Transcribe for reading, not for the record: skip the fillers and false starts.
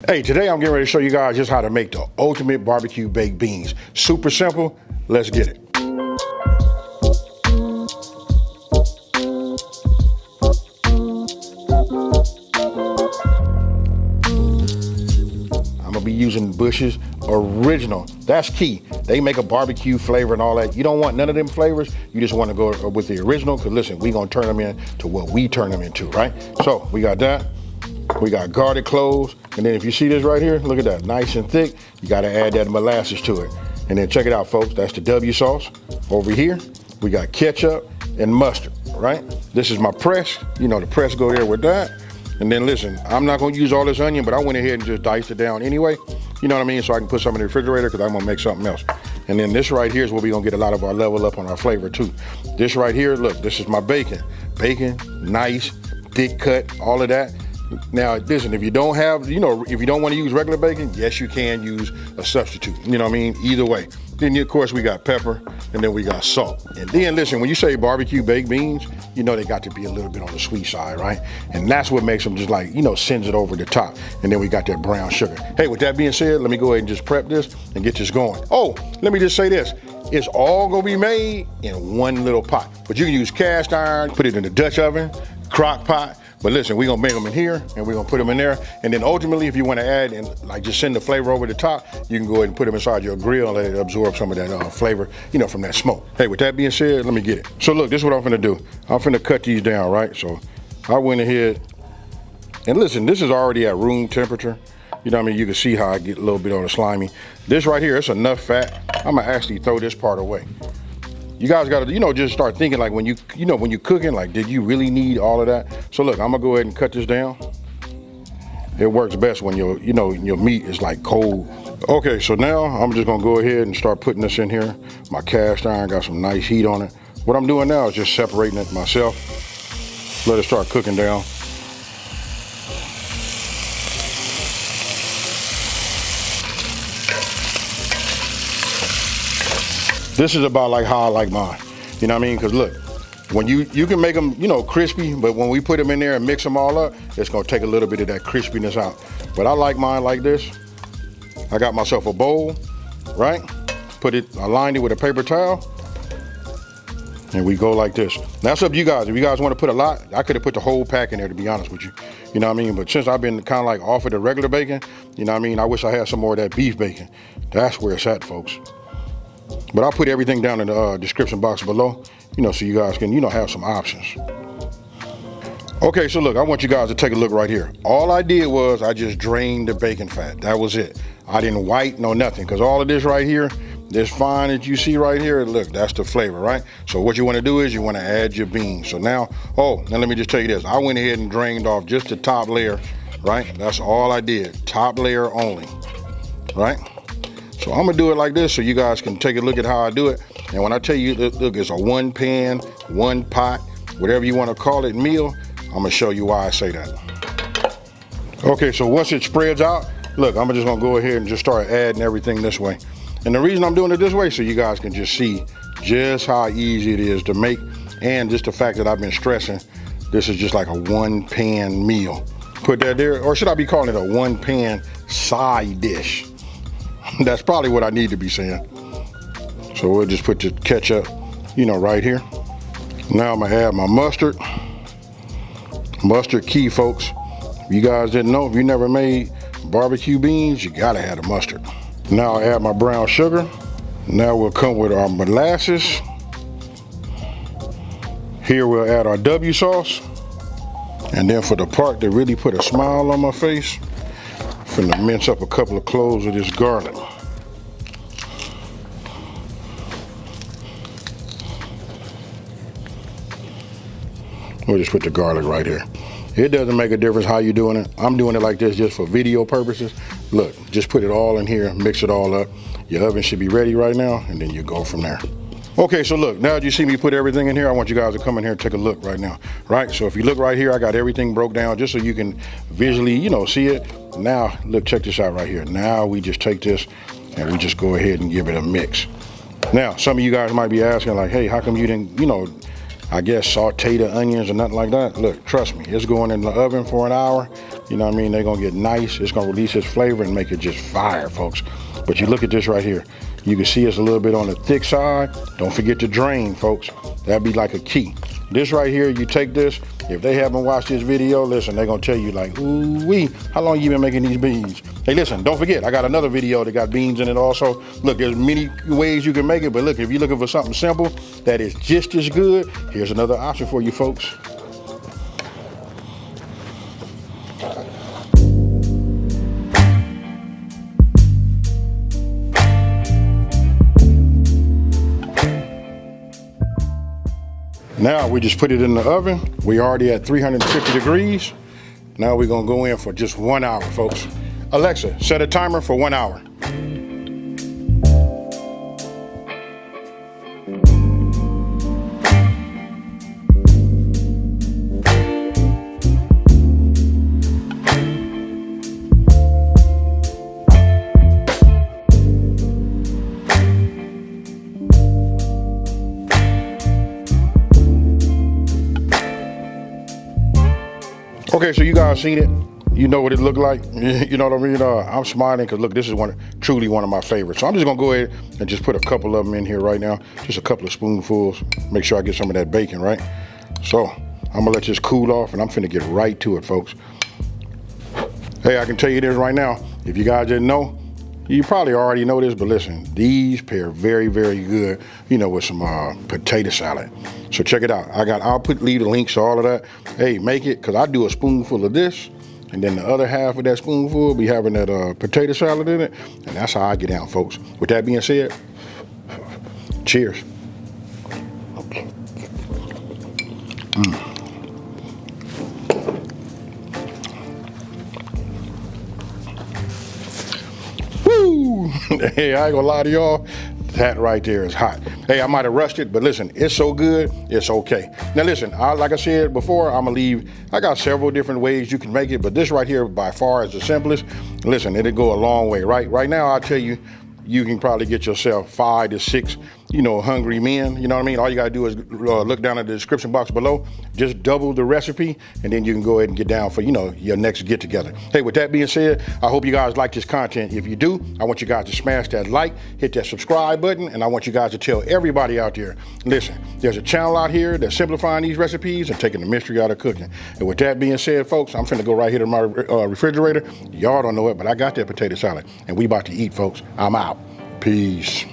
Hey, today I'm getting ready to show you guys just how to make the ultimate barbecue baked beans. Super simple, let's get it. I'm gonna be using Bush's Original. That's key. They make a barbecue flavor and all that. You don't want none of them flavors. You just want to go with the original, because listen, we're gonna turn them into what we turn them into, right? So we got that. We got garlic cloves, and then if you see this right here, look at that, nice and thick. You gotta add that molasses to it. And then check it out, folks, that's the W sauce. Over here, we got ketchup and mustard, right? This is my press. You know, the press go there with that. And then listen, I'm not gonna use all this onion, but I went ahead and just diced it down anyway. You know what I mean? So I can put some in the refrigerator, because I'm gonna make something else. And then this right here is where we're gonna get a lot of our level up on our flavor too. This right here, look, this is my bacon. Bacon, nice, thick cut, all of that. Now, listen, if you don't have, if you don't want to use regular bacon, yes, you can use a substitute. You know what I mean? Either way. Then, of course, we got pepper, and then we got salt. And then, listen, when you say barbecue baked beans, you know they got to be a little bit on the sweet side, right? And that's what makes them just like, sends it over the top. And then we got that brown sugar. Hey, with that being said, let me go ahead and just prep this and get this going. Oh, let me just say this. It's all gonna be made in one little pot. But you can use cast iron, put it in the Dutch oven, crock pot. But listen, we're gonna make them in here, and we're gonna put them in there. And then ultimately, if you wanna add and like just send the flavor over the top, you can go ahead and put them inside your grill and let it absorb some of that flavor, from that smoke. Hey, with that being said, let me get it. So look, this is what I'm finna do. I'm finna cut these down, right? So I went ahead, and listen, this is already at room temperature. You know what I mean? You can see how I get a little bit on the slimy. This right here, it's enough fat. I'm gonna actually throw this part away. You guys gotta, just start thinking like when you cooking, like, did you really need all of that? So look, I'm gonna go ahead and cut this down. It works best when your meat is like cold. Okay, so now I'm just gonna go ahead and start putting this in here. My cast iron got some nice heat on it. What I'm doing now is just separating it myself. Let it start cooking down. This is about like how I like mine. You know what I mean? Because look, when you can make them, crispy, but when we put them in there and mix them all up, it's gonna take a little bit of that crispiness out. But I like mine like this. I got myself a bowl, right? I lined it with a paper towel, and we go like this. Now, that's up to you guys. If you guys want to put a lot, I could have put the whole pack in there, to be honest with you. You know what I mean? But since I've been kind of like off of the regular bacon, you know what I mean? I wish I had some more of that beef bacon. That's where it's at, folks. But I'll put everything down in the description box below, so you guys can, have some options. Okay, so look, I want you guys to take a look right here. All I did was I just drained the bacon fat. That was it. I didn't white, no nothing, because all of this right here, this fine that you see right here, look, that's the flavor, right? So what you want to do is you want to add your beans. So now let me just tell you this. I went ahead and drained off just the top layer, right? That's all I did, top layer only, right? So I'm gonna do it like this so you guys can take a look at how I do it. And when I tell you, look, it's a one pan, one pot, whatever you wanna call it, meal, I'm gonna show you why I say that. Okay, so once it spreads out, look, I'm just gonna go ahead and just start adding everything this way. And the reason I'm doing it this way, so you guys can just see just how easy it is to make, and just the fact that I've been stressing, this is just like a one pan meal. Put that there, or should I be calling it a one pan side dish? That's probably what I need to be saying. So we'll just put the ketchup, right here. Now I'm gonna add my mustard. Mustard key, folks. If you guys didn't know, if you never made barbecue beans, you gotta have the mustard. Now I'll add my brown sugar. Now we'll come with our molasses. Here we'll add our W sauce. And then for the part that really put a smile on my face, I'm finna mince up a couple of cloves of this garlic. We'll just put the garlic right here. It doesn't make a difference how you're doing it. I'm doing it like this just for video purposes. Look, just put it all in here, mix it all up. Your oven should be ready right now, and then you go from there. Okay, so look, now that you see me put everything in here, I want you guys to come in here and take a look right now, right? So if you look right here, I got everything broke down just so you can visually, see it. Now, look, check this out right here. Now we just take this and we just go ahead and give it a mix. Now, some of you guys might be asking like, hey, how come you didn't, I guess saute the onions or nothing like that? Look, trust me, it's going in the oven for an hour. You know what I mean? They're gonna get nice. It's gonna release its flavor and make it just fire, folks. But you look at this right here. You can see it's a little bit on the thick side. Don't forget to drain, folks. That'd be like a key. This right here, you take this. If they haven't watched this video, listen, they're gonna tell you like, ooh-wee, how long you been making these beans? Hey, listen, don't forget, I got another video that got beans in it also. Look, there's many ways you can make it, but look, if you're looking for something simple that is just as good, here's another option for you folks. Now we just put it in the oven. We already at 350 degrees. Now we're gonna go in for just 1 hour, folks. Alexa, set a timer for 1 hour. Okay, so you guys seen it. You know what it looked like. You know what I mean? I'm smiling because look, this is truly one of my favorites. So I'm just gonna go ahead and just put a couple of them in here right now. Just a couple of spoonfuls. Make sure I get some of that bacon, right? So I'm gonna let this cool off and I'm finna get right to it, folks. Hey, I can tell you this right now. If you guys didn't know, you probably already know this, but listen, these pair very, very good, you know, with some potato salad. So check it out. I'll leave the links to all of that. Hey, make it, because I do a spoonful of this, and then the other half of that spoonful will be having that potato salad in it, and that's how I get down, folks. With that being said, cheers. Woo! Hey, I ain't gonna lie to y'all. That right there is hot. Hey, I might have rushed it, but listen, it's so good, it's okay. Now listen, like I said before, I got several different ways you can make it, but this right here by far is the simplest. Listen, it'll go a long way, right? Right now, I'll tell you, you can probably get yourself 5 to 6, you know, hungry men. You know what I mean? All you gotta do is look down at the description box below, just double the recipe, and then you can go ahead and get down for, you know, your next get together. Hey, with that being said, I hope you guys like this content. If you do, I want you guys to smash that like, hit that subscribe button, and I want you guys to tell everybody out there, listen, there's a channel out here that's simplifying these recipes and taking the mystery out of cooking. And with that being said, folks, I'm finna go right here to my refrigerator. Y'all don't know it, but I got that potato salad, and we about to eat, folks. I'm out. Peace.